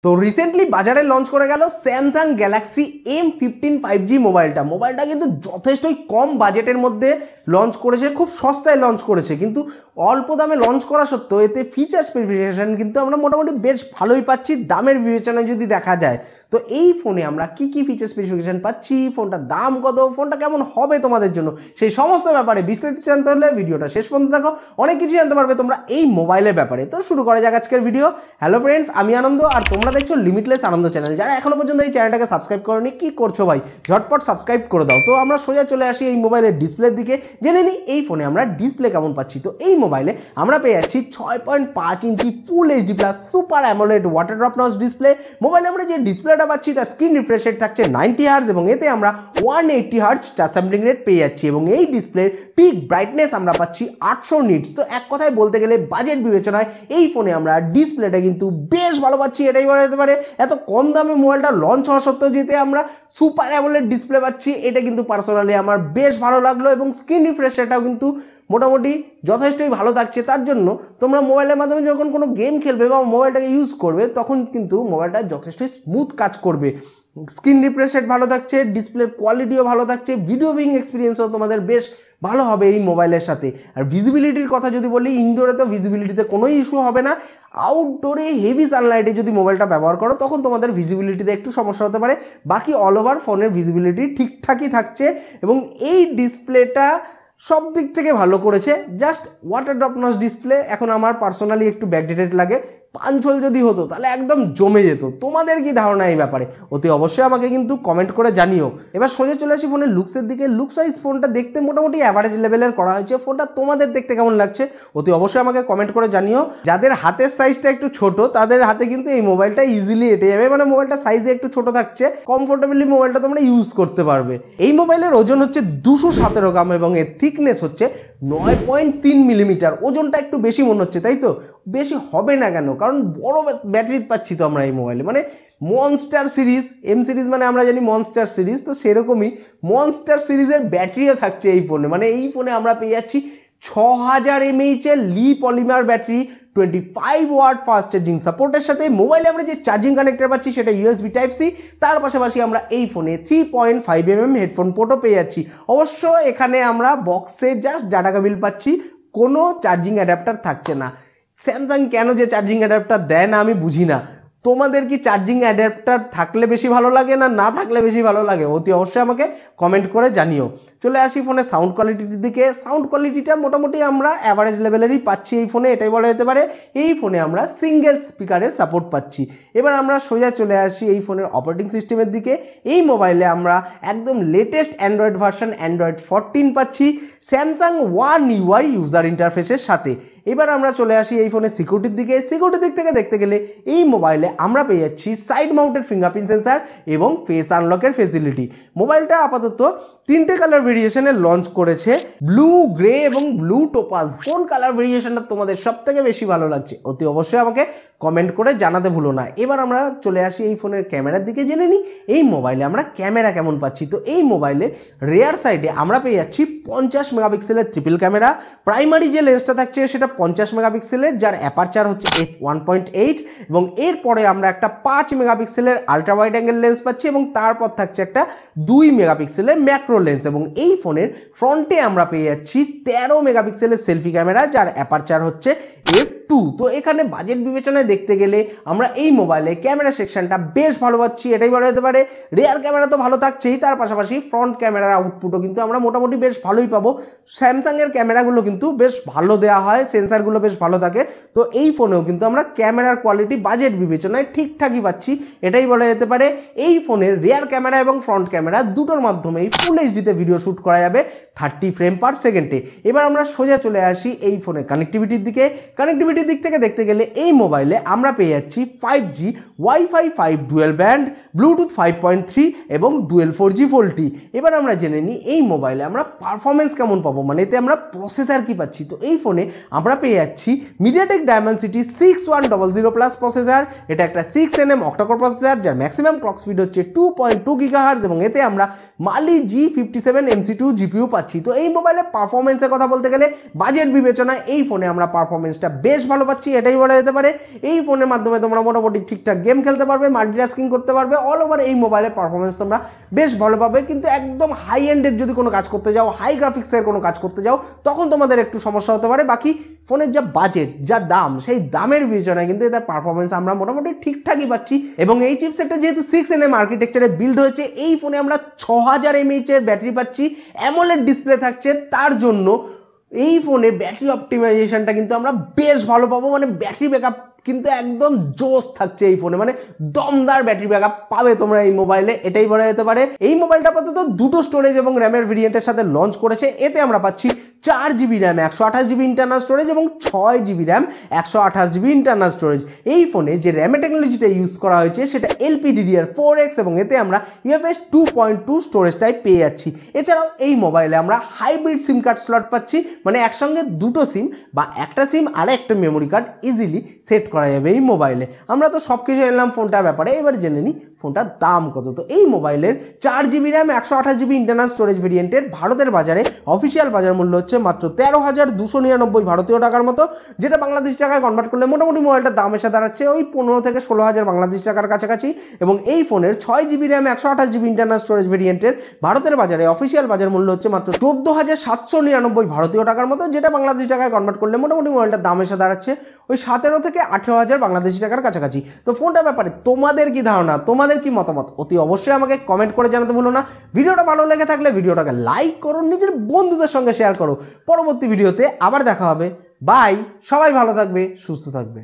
তো রিসেন্টলি বাজারে লঞ্চ করে গেল স্যামসাং গ্যালাক্সি M15 5G মোবাইলটা কিন্তু যথেষ্টই কম বাজেটের মধ্যে লঞ্চ করেছে, খুব সস্তায় লঞ্চ করেছে, কিন্তু অল্প দামে লঞ্চ করা সত্ত্বেও এতে ফিচার স্পেসিফিকেশন কিন্তু আমরা মোটামুটি বেশ ভালোই পাচ্ছি দামের বিবেচনায় যদি দেখা যায়। তো এই ফোনে আমরা কি কি ফিচার স্পেসিফিকেশন পাচ্ছি, ফোনটার দাম কত, ফোনটা কেমন হবে তোমাদের জন্য, সেই সমস্ত ব্যাপারে বিস্তারিত জানতে হলে ভিডিওটা শেষ পর্যন্ত দেখো, অনেক কিছু জানতে পারবে তোমরা এই মোবাইলের ব্যাপারে। তো শুরু করা যাক আজকের ভিডিও। হ্যালো ফ্রেন্ডস, আমি আনন্দ আর তোমরা দেখছো লিমিটলেস আনন্দ চ্যানেল। যারা এখনো পর্যন্ত এই চ্যানেলটাকে সাবস্ক্রাইব করোনি, কি করছো ভাই, ঝটপট সাবস্ক্রাইব করে দাও। তো আমরা সোজা চলে আসি এই মোবাইলের ডিসপ্লের দিকে, জেনে নিই এই ফোনে আমরা ডিসপ্লে কেমন পাচ্ছি। তো এই মোবাইলে আমরা পেয়ে যাচ্ছি 6.5 inch full HD plus super AMOLED water drop notch display. মোবাইলে আমরা যে ডিসপ্লেটা পাচ্ছি তার স্ক্রিন রিফ্রেশ রেট থাকছে 90 হার্জ এবং এতে আমরা 180 হার্জ টাচ স্যাম্পলিং রেট পেয়ে যাচ্ছি এবং এই ডিসপ্লের পিক ব্রাইটনেস আমরা পাচ্ছি 800 নিটস। তো এক কথায় বলতে গেলে বাজেট বিবেচনায় এই ফোনে আমরা ডিসপ্লেটা কিন্তু বেশ ভালো পাচ্ছি, এটাই বলা যেতে পারে। এত কম দামে মোবাইলটা লঞ্চ হওয়া সত্ত্বেও যেতে আমরা সুপার অ্যামোলেড ডিসপ্লে পাচ্ছি, এটা কিন্তু পার্সোনালি আমার বেশ ভালো লাগলো এবং স্ক্রিন রিফ্রেশ রেটটাও কিন্তু মোটামুটি যথেষ্টই ভালো থাকছে। তার জন্য তোমরা মোবাইলের মাধ্যমে যখন কোনো গেম খেলবে বা মোবাইলটাকে ইউজ করবে তখন কিন্তু মোবাইলটা যথেষ্টই স্মুথ কাজ করবে। স্ক্রিন রিফ্রেশ রেট ভালো থাকছে, ডিসপ্লের কোয়ালিটিও ভালো থাকছে, ভিডিও ভিউইং এক্সপিরিয়েন্সও তোমাদের বেশ ভালো হবে এই মোবাইলের সাথে। আর ভিজিবিলিটির কথা যদি বলি, ইনডোরে তো ভিজিবিলিটিতে কোনো ইস্যু হবে না, আউটডোরে হেভি সানলাইটে যদি মোবাইলটা ব্যবহার করো তখন তোমাদের ভিজিবিলিটিতে একটু সমস্যা হতে পারে, বাকি অল ওভার ফোনের ভিজিবিলিটি ঠিকঠাকই থাকছে এবং এই ডিসপ্লেটা সব দিক থেকে ভালো করেছে। Just water drop notch display এখন আমার পার্সোনালি একটু ব্যাকডেটেড লাগে, পাঞ্চল যদি হতো তাহলে একদম জমে যেত। তোমাদের কি ধারণা এই ব্যাপারে অতি অবশ্যই আমাকে কিন্তু কমেন্ট করে জানিও। এবার সোজা চলে আসি ফোনের লুকসের দিকে। লুকস ওয়াইজ ফোনটা দেখতে মোটামুটি অ্যাভারেজ লেভেলের করা হয়েছে। ফোনটা তোমাদের দেখতে কেমন লাগছে অতি অবশ্যই আমাকে কমেন্ট করে জানিও। যাদের হাতের সাইজটা একটু ছোট তাদের হাতে কিন্তু এই মোবাইলটা ইজিলি এঁটে যাবে, মানে মোবাইলটা সাইজে একটু ছোট থাকছে, কমফোর্টেবলি মোবাইলটা তোমরা ইউজ করতে পারবে। এই মোবাইলের ওজন হচ্ছে 217 গ্রাম এবং এর থিকনেস হচ্ছে 9.3 মিলিমিটার। ওজনটা একটু বেশি মনে হচ্ছে, তাই তো? বেশি হবে না কেন, কারণ বড় ব্যাটারি পাচ্ছি তো আমরা এই মোবাইলে, মানে মনস্টার সিরিজ, এম সিরিজ মানে আমরা জানি মনস্টার সিরিজ, তো সেরকমই মনস্টার সিরিজের ব্যাটারিও থাকছে এই ফোনে। মানে এই ফোনে আমরা পেয়ে যাচ্ছি 6000 mAh এর Li polymer battery, 25 watt fast charging সাপোর্টের সাথে। মোবাইলে আমরা যে চার্জিং কানেক্টর পাচ্ছি সেটা USB Type-C, তার পাশাপাশি আমরা এই ফোনে 3.5mm হেডফোন পোর্টও পেয়ে যাচ্ছি। অবশ্য এখানে আমরা বক্সে জাস্ট ডাটা কেবল পাচ্ছি, কোনো চার্জিং অ্যাডাপ্টার থাকছে না। স্যামসাং কেন যে চার্জিং অ্যাডাপ্টার দেয় না আমি বুঝি না। তোমাদের কি চার্জিং অ্যাডাপ্টার থাকলে বেশি ভালো লাগে না থাকলে বেশি ভালো লাগে অতি অবশ্যই আমাকে কমেন্ট করে জানিও। চলে আসি ফোনের সাউন্ড কোয়ালিটির দিকে। সাউন্ড কোয়ালিটিটা মোটামুটি আমরা অ্যাভারেজ লেভেলেরই পাচ্ছি এই ফোনে, এটাই বলা যেতে পারে। এই ফোনে আমরা সিঙ্গেল স্পিকারের সাপোর্ট পাচ্ছি। এবার আমরা সোজা চলে আসি এই ফোনের অপারেটিং সিস্টেমের দিকে। এই মোবাইলে আমরা একদম লেটেস্ট অ্যান্ড্রয়েড ভার্সন অ্যান্ড্রয়েড 14 পাচ্ছি স্যামসাং ওয়ান UI ইউজার ইন্টারফেসের সাথে। এবার আমরা চলে আসি এই ফোনের সিকিউরিটির দিকে। সিকিউরিটির দিক থেকে দেখতে গেলে এই মোবাইলে আমরা পেয়ে যাচ্ছি সাইড মাউন্টেড ফিঙ্গারপ্রিন্ট সেন্সার এবং ফেস আনলকের ফেসিলিটি। মোবাইলটা আপাতত 3টে কালার ভেরিয়েশনে লঞ্চ করেছে, ব্লু, গ্রে এবং ব্লু টোপাজ। কোন কালার ভেরিয়েশনটা তোমাদের সব থেকে বেশি ভালো লাগছে অতি অবশ্যই আমাকে কমেন্ট করে জানাতে ভুলো না। এবার আমরা চলে আসি এই ফোনের ক্যামেরার দিকে, জেনে নিই এই মোবাইলে আমরা ক্যামেরা কেমন পাচ্ছি। তো এই মোবাইলে রেয়ার সাইডে আমরা পেয়ে যাচ্ছি 50 মেগাপিক্সেলের ট্রিপল ক্যামেরা। প্রাইমারি যে লেন্সটা থাকছে সেটা 50 মেগাপিক্সেলের, যার অ্যাপারচার হচ্ছে f1.8 এবং এরপরে আমরা একটা 5 মেগাপিক্সেলের আলট্রা ওয়াইড অ্যাঙ্গেল লেন্স পাচ্ছি এবং তারপর থাকছে একটা 2 মেগাপিক্সেলের ম্যাক্রো লেন্স এবং এই ফোনের ফ্রন্টে আমরা পেয়ে যাচ্ছি 13 মেগাপিক্সেলের সেলফি ক্যামেরা, যার অ্যাপারচার হচ্ছে f2। তো এখানে বাজেট বিবেচনায় দেখতে গেলে আমরা এই মোবাইলে ক্যামেরা সেকশনটা বেশ ভালো পাচ্ছি, এটাই বলা যেতে পারে। রেয়ার ক্যামেরা তো ভালো থাকছেই, তার পাশাপাশি ফ্রন্ট ক্যামেরার আউটপুটও কিন্তু আমরা মোটামুটি বেশ ভালোই পাবো। স্যামসাংয়ের ক্যামেরাগুলো কিন্তু বেশ ভালো দেওয়া হয়, সেন্সারগুলো বেশ ভালো থাকে। তো এই ফোনেও কিন্তু আমরা ক্যামেরার কোয়ালিটি বাজেট বিবেচনায় ঠিকঠাকই পাচ্ছি, এটাই বলা যেতে পারে। এই ফোনের রেয়ার ক্যামেরা এবং ফ্রন্ট ক্যামেরা দুটোর মাধ্যমেই ফুল এইচডিতে ভিডিও শ্যুট করা যাবে 30 ফ্রেম পার সেকেন্ডে। এবার আমরা সোজা চলে আসি এই ফোনের কানেক্টিভিটির দিকে। কানেক্টিভিটির দিক থেকে দেখতে গেলে এই মোবাইলে আমরা পেয়ে যাচ্ছি 5G, Wi-Fi 5 dual band, Bluetooth 5.3 এবং ডুয়েল 4G ভোল্টি। এবার আমরা জেনে নিই এই মোবাইলে আমরা পারফরমেন্স কেমন পাবো, মানে এতে আমরা প্রসেসর কি পাচ্ছি। তো এই ফোনে আমরা পেয়ে যাচ্ছি MediaTek Dimensity 6100+ প্রসেসর। এটা একটা 6nm অক্টাকোর প্রসেসর, যার ম্যাক্সিমাম ক্লক স্পিড হচ্ছে 2.2 GHz এবং এতে আমরা Mali G57 MC2 GPU পাচ্ছি। তো এই মোবাইলে পারফরমেন্সের কথা বলতে গেলে বাজেট বিবেচনায় এই ফোনে আমরা পারফরমেন্সটা বেশ ভালো পাচ্ছি এটাই বলা যেতে পারে। এই ফোনের মাধ্যমে তোমরা মোটামুটি ঠিকঠাক গেম খেলতে পারবে, মাল্টিটাস্কিং করতে পারবে, অল ওভার এই মোবাইলের পারফরমেন্স তোমরা বেশ ভালো পাবে। কিন্তু একদম হাই এন্ডের যদি কোনো কাজ করতে যাও, হাই গ্রাফিক্সের কোনো কাজ করতে যাও, তখন তোমাদের একটু সমস্যা হতে পারে। বাকি ফোনের যা বাজেট, যা দাম, সেই দামের বিবেচনায় কিন্তু এটার পারফরমেন্স আমরা মোটামুটি ঠিকঠাকই পাচ্ছি। এবং এই চিপসেটটা যেহেতু 6nm আর্কিটেকচারে বিল্ড হয়েছে, এই ফোনে আমরা 6000 mAh এর ব্যাটারি পাচ্ছি, অ্যামোলেড ডিসপ্লে থাকছে, তার জন্য এই ফোনে ব্যাটারি অপটিমাইজেশনটা কিন্তু আমরা বেশ ভালো পাবো। মানে ব্যাটারি ব্যাকআপ কিন্তু একদম জোস থাকছে এই ফোনে, মানে দমদার ব্যাটারি ব্যাকআপ পাবে তোমরা এই মোবাইলে, এটাই বলা যেতে পারে। এই মোবাইলটা আপাতত দুটো স্টোরেজ এবং র্যামের ভেরিয়েন্টের সাথে লঞ্চ করেছে। এতে আমরা পাচ্ছি 4GB RAM 128GB internal storage এবং 6GB RAM 128GB internal storage. এই ফোনে যে র্যামের টেকনোলজিটা ইউজ করা হয়েছে সেটা LPDDR4X এবং এতে আমরা UFS 2.2 স্টোরেজ টাইপ পেয়ে যাচ্ছি। এছাড়াও এই মোবাইলে আমরা হাইব্রিড সিম কার্ড স্লট পাচ্ছি, মানে একসঙ্গে দুটো সিম বা একটা সিম আর একটা মেমোরি কার্ড ইজিলি সেট করা যাবে এই মোবাইলে। আমরা তো সব কিছু এলাম ফোনটার ব্যাপারে, এবার জেনে নিই ফোনটার দাম কত। তো এই মোবাইলের 4GB RAM 128GB internal storage ভেরিয়েন্টের ভারতের বাজারে অফিসিয়াল বাজার মূল্য হচ্ছে মাত্র 13,299 ভারতীয় টাকার মতো, যেটা বাংলাদেশ টাকায় কনভার্ট করলে মোটামুটি মোবাইলটার দাম এসে দাঁড়াচ্ছে ওই 15 থেকে 16,000 বাংলাদেশ টাকার কাছাকাছি। এবং এই ফোনের 6GB RAM 128GB internal storage ভেরিয়েন্টের ভারতের বাজারে অফিসিয়াল বাজার মূল্য হচ্ছে মাত্র 14,799 ভারতীয় টাকার মতো, যেটা বাংলাদেশ টাকায় কনভার্ট করলে মোটামুটি মোবাইলটার দাম এসে দাঁড়াচ্ছে ওই 17 থেকে 18,000 বাংলাদেশি টাকার কাছাকাছি। তো ফোনটার ব্যাপারে তোমাদের কি ধারণা, তোমাদের কি মতামত, অতি অবশ্যই আমাকে কমেন্ট করে জানাতে ভুলো না। ভিডিওটা ভালো লেগে থাকলে ভিডিওটাকে লাইক করো, নিজের বন্ধুদের সঙ্গে শেয়ার করো। পরবর্তী ভিডিওতে আবার দেখা হবে। বাই, সবাই ভালো থাকবে, সুস্থ থাকবে।